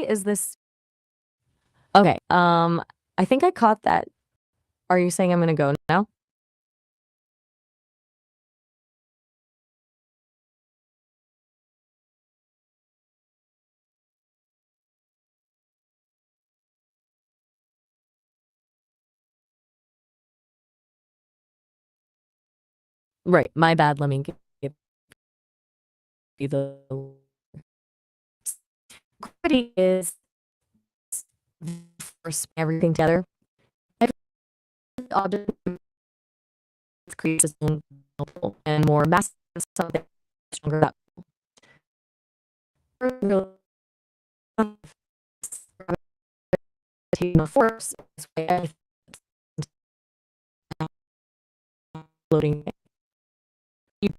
is this okay, I think I caught that. Are you saying I'm gonna go now? Right, my bad, let me give you the gravity is force everything together. Every object creates its own pull, and more massive something stronger that pull. Gravitational force is why everything floating. You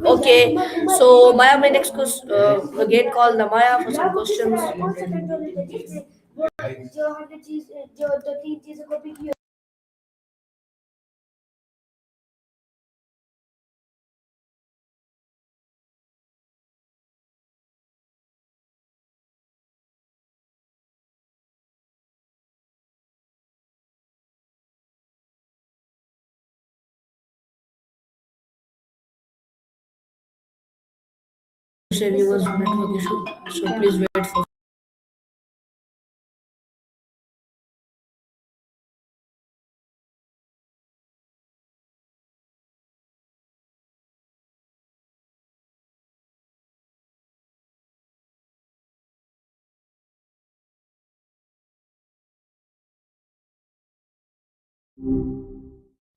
Okay, so Maya, my next question again call the Maya for some questions. It was network issue, so please wait for.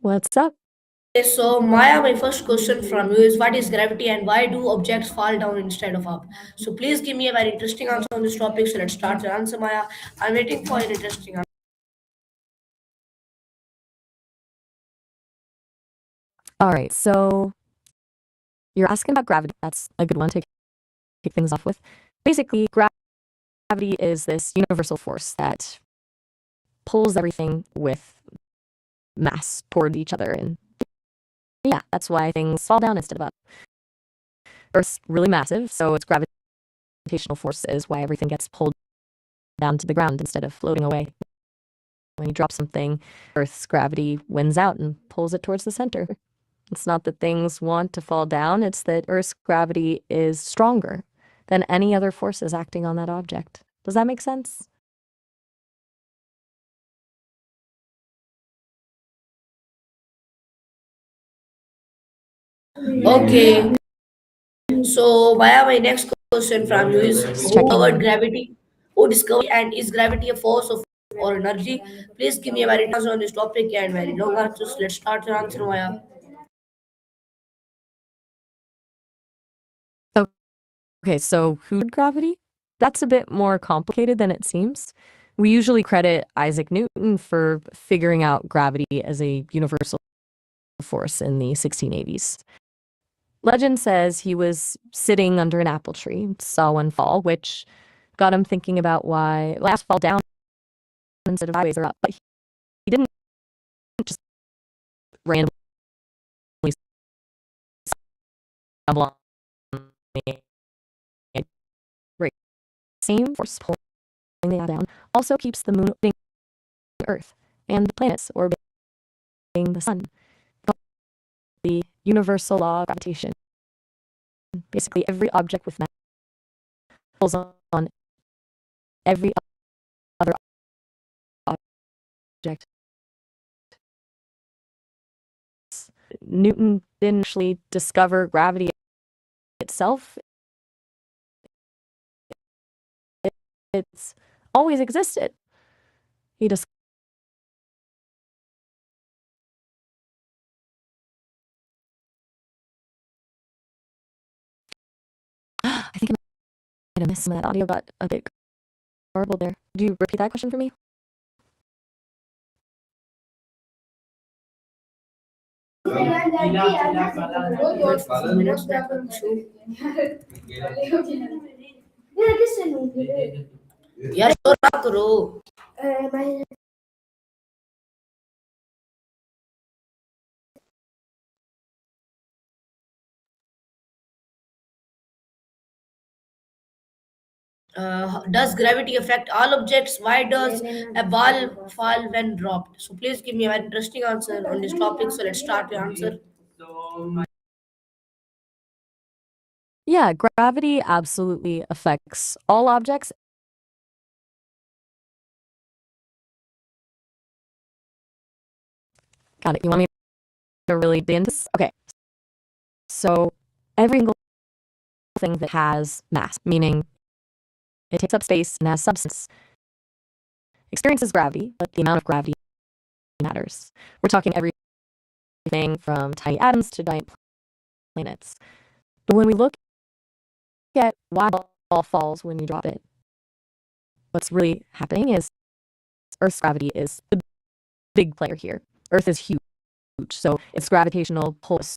What's up? Okay, so Maya, my first question from you is what is gravity and why do objects fall down instead of up? So please give me a very interesting answer on this topic. So let's start your answer, Maya. I'm waiting for an interesting answer. Alright, so you're asking about gravity. That's a good one to kick things off with. Basically, gravity is this universal force that pulls everything with mass toward each other. And yeah, that's why things fall down instead of up. Earth's really massive, so its gravitational force is why everything gets pulled down to the ground instead of floating away. When you drop something, Earth's gravity wins out and pulls it towards the center. It's not that things want to fall down, it's that Earth's gravity is stronger than any other forces acting on that object. Does that make sense? Okay, so Maya, my next question from you is Just who checking discovered in. gravity? Who discovered and is gravity a force of or energy? Please give me a very answer on this topic and very long answers. Let's start your answer, Maya. Okay, so who did gravity? That's a bit more complicated than it seems. We usually credit Isaac Newton for figuring out gravity as a universal force in the 1680s. Legend says he was sitting under an apple tree, saw one fall, which got him thinking about why last fall down instead of sideways or up. But he didn't just randomly stumble on the right. Same force pulling the down also keeps the moon orbiting Earth and the planets orbiting the sun. The universal law of gravitation. Basically, every object with mass pulls on every other object. Newton didn't actually discover gravity itself. It's always existed. He just I think I might have missed some of that audio, got a bit garbled there. Do you repeat that question for me? यार शोर ना करो. Does gravity affect all objects? Why does a ball fall when dropped? So please give me an interesting answer on this topic. So let's start the answer. Yeah, gravity absolutely affects all objects. Got it. You want me to really dig into this? Okay. So every single thing that has mass, meaning it takes up space and has substance, experiences gravity, but the amount of gravity matters. We're talking everything from tiny atoms to giant planets. But when we look at why a ball falls when you drop it, what's really happening is Earth's gravity is the big player here. Earth is huge, so its gravitational pull is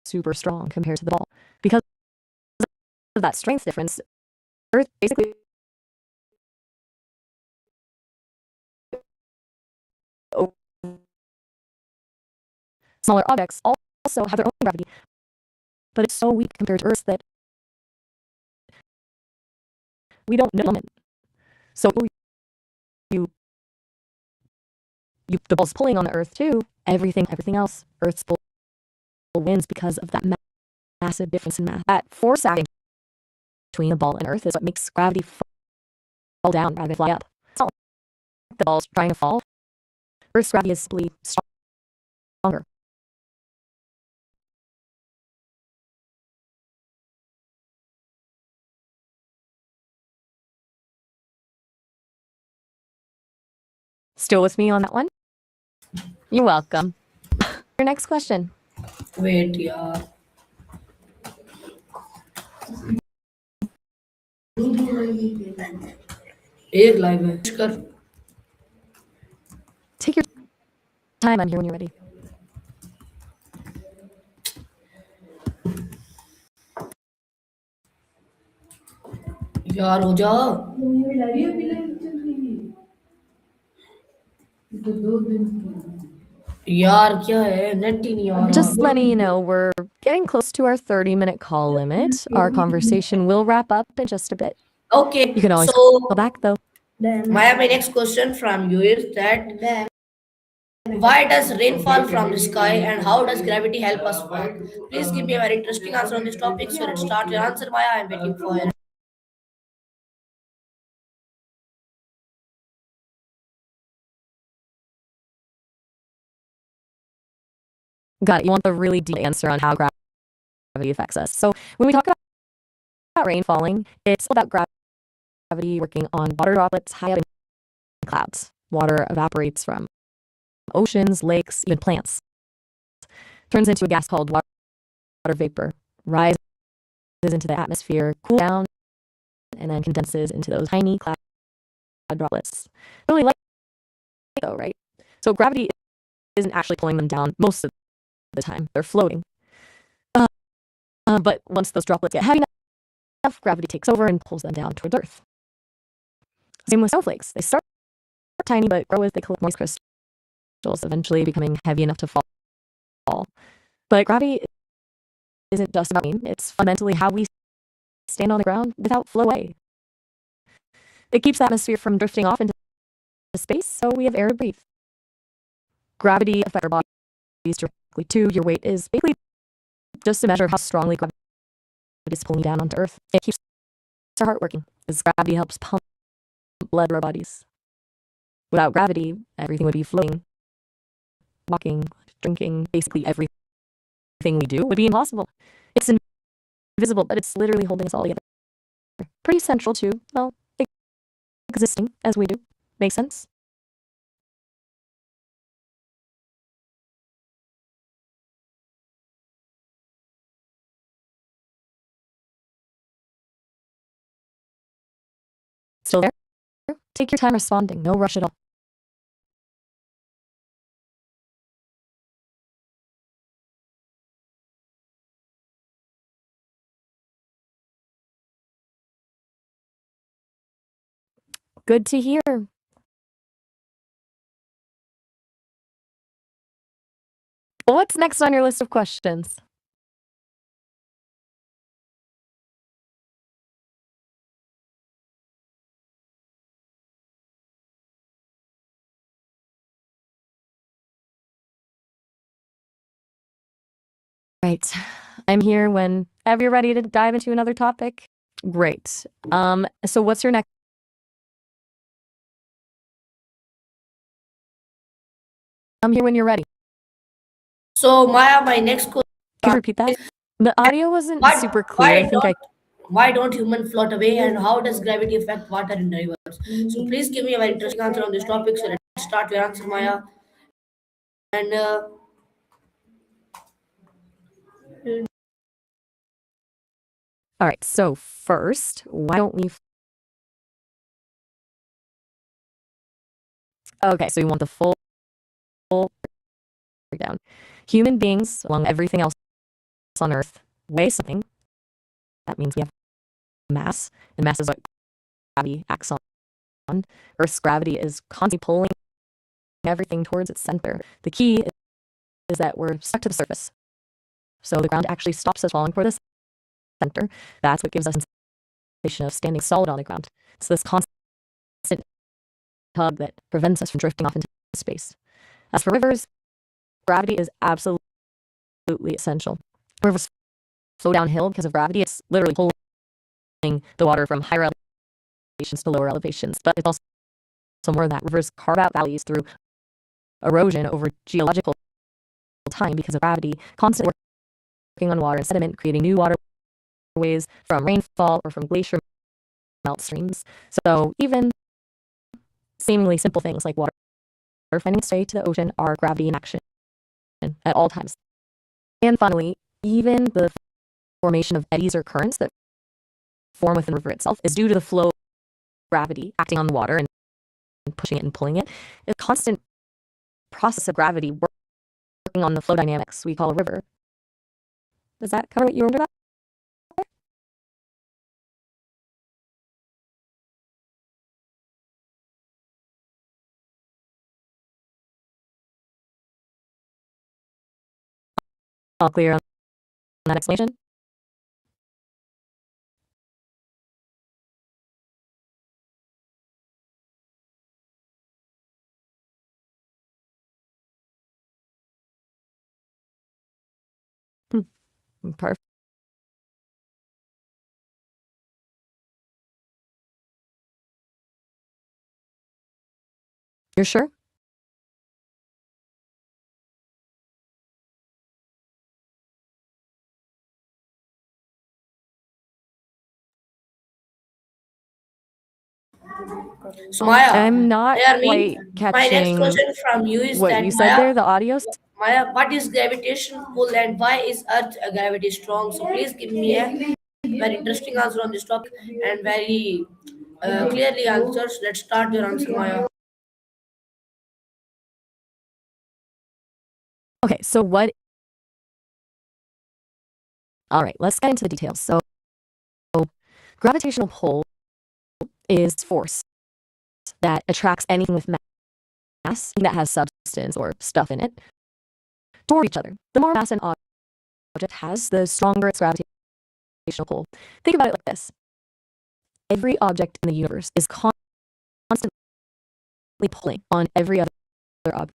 super strong compared to the ball. Because of that strength difference, Earth basically smaller objects also have their own gravity, but it's so weak compared to Earth that we don't know it. So you the ball's pulling on the Earth too. Everything else, Earth's pull wins because of that massive difference in mass. That force acting between the ball and Earth is what makes gravity fall down rather than fly up. It's not like the ball's trying to fall. Earth's gravity is simply stronger. Still with me on that one? You're welcome. Your next question. Wait, yeah. एक live है कर. Take your time. I'm here when you're ready. यार हो जा. यार क्या है net ही नहीं आ रहा. Just letting you know, we're getting close to our 30-minute call limit. Our conversation will wrap up in just a bit. Okay, You can always so call back, though. Maya, my next question from you is that why does rain fall from the sky and how does gravity help us walk? Please give me a very interesting answer on this topic. So let's start your answer, Maya. I'm waiting for you. Got it. You want the really deep answer on how gravity affects us. So when we talk about rain falling, it's all about gravity working on water droplets high up in clouds. Water evaporates from oceans, lakes, even plants. Turns into a gas called water vapor, rises into the atmosphere, cools down, and then condenses into those tiny clouds droplets. Really light though, right? So gravity isn't actually pulling them down most of the time. They're floating. Uh, but once those droplets get heavy enough, gravity takes over and pulls them down towards Earth. Same with snowflakes. They start tiny but grow as they collect moist crystals, eventually becoming heavy enough to fall. But gravity isn't just about rain. It's fundamentally how we stand on the ground without flow away. It keeps the atmosphere from drifting off into space, so we have air to breathe. Gravity affects our bodies directly too. Your weight is basically just a measure of how strongly gravity is pulling you down onto Earth. It keeps our heart working, as gravity helps pump blood through our bodies. Without gravity, everything would be floating. Walking, drinking, basically everything we do would be impossible. It's invisible, but it's literally holding us all together. Pretty central to, well, existing as we do. Makes sense? Still there? Take your time responding. No rush at all. Good to hear. What's next on your list of questions? Right. I'm here whenever you're ready to dive into another topic. Great. So what's your next? I'm here when you're ready. So Maya, my next question Can you repeat that? The audio wasn't why super clear. why I think don't why don't humans float away, and how does gravity affect water in rivers? So please give me a very interesting answer on this topic. So let's start your answer, Maya. And All right. So first, why don't we? Okay. So you want the full breakdown. Human beings, along with everything else on Earth, weigh something. That means we have mass, and mass is what gravity acts on. Earth's gravity is constantly pulling everything towards its center. The key is that we're stuck to the surface. So the ground actually stops us falling toward the center. That's what gives us a sensation of standing solid on the ground. It's this constant tug that prevents us from drifting off into space. As for rivers, gravity is absolutely essential. Rivers flow downhill because of gravity. It's literally pulling the water from higher elevations to lower elevations. But it's also more than that. Rivers carve out valleys through erosion over geological time because of gravity, constantly working on water and sediment, creating new waterways from rainfall or from glacier melt streams. So even seemingly simple things like water finding its way to the ocean are gravity in action at all times. And finally, even the formation of eddies or currents that form within the river itself is due to the flow of gravity acting on the water and pushing it and pulling it. It's a constant process of gravity working on the flow dynamics we call a river. Does that cover what you wondered about? All clear on that explanation? Perfect. You're sure? so Maya, I'm not hear me. quite My next catching question from you is what that you said there. The audio. Maya, what is gravitation pull and why is Earth gravity strong? So please give me a very interesting answer on this topic and very clearly answers. Let's start your answer, Maya. Okay, so what? All right, let's get into the details. So, gravitational pull is force that attracts anything with mass that has substance or stuff in it toward each other. The more mass an object has, the stronger its gravitational pull. Think about it like this: every object in the universe is constantly pulling on every other object,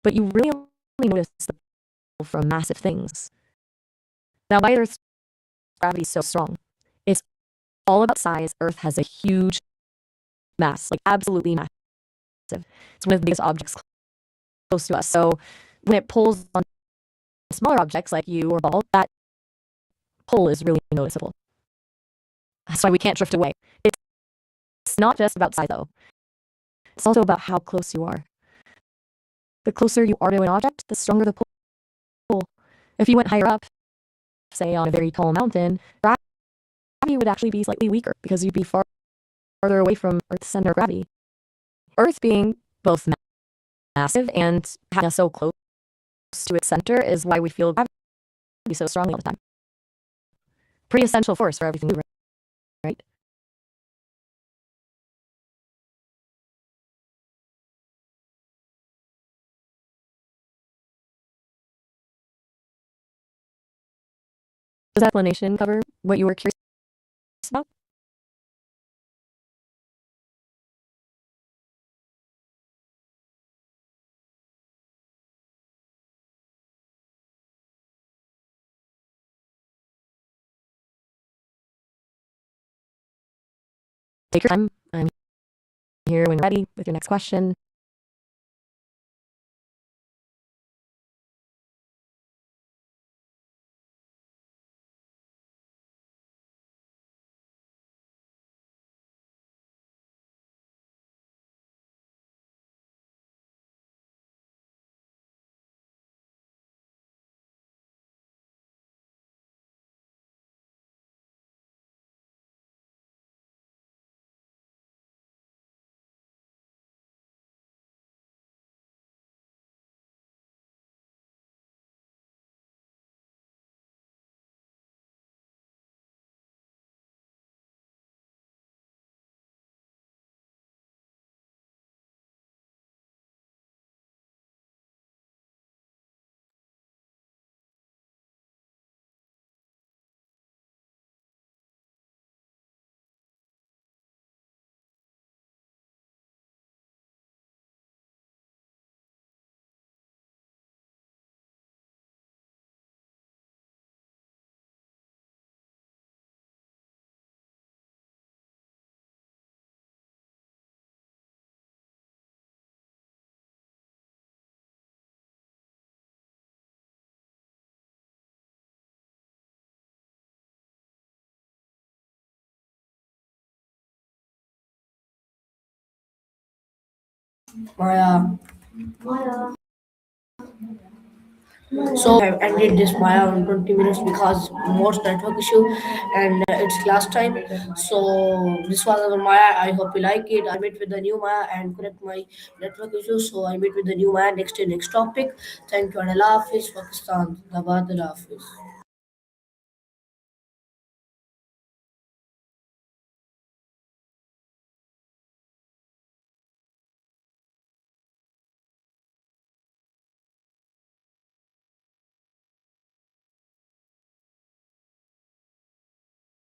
but you really only notice the pull from massive things. Now, why Earth's gravity is so strong? It's all about size. Earth has a huge mass, like absolutely massive. It's one of the biggest objects close to us. So when it pulls on smaller objects like you or ball, that pull is really noticeable. That's why we can't drift away. It's not just about size, though. It's also about how close you are. The closer you are to an object, the stronger the pull. If you went higher up, say on a very tall mountain, gravity would actually be slightly weaker because you'd be farther away from Earth's center of gravity. Earth being both massive and having us so close to its center is why we feel gravity so strongly all the time. Pretty essential force for everything we do, right? Does that explanation cover what you were curious about? Take your time. I'm here when you're ready with your next question. Maya. So I've ended this Maya on 20 minutes because most network issue and it's class time. So this was our Maya. I hope you like it. I meet with the new Maya and correct my network issues. So I meet with the new Maya next topic. Thank you and Allah Hafiz, Pakistan. Dabad Allah Hafiz.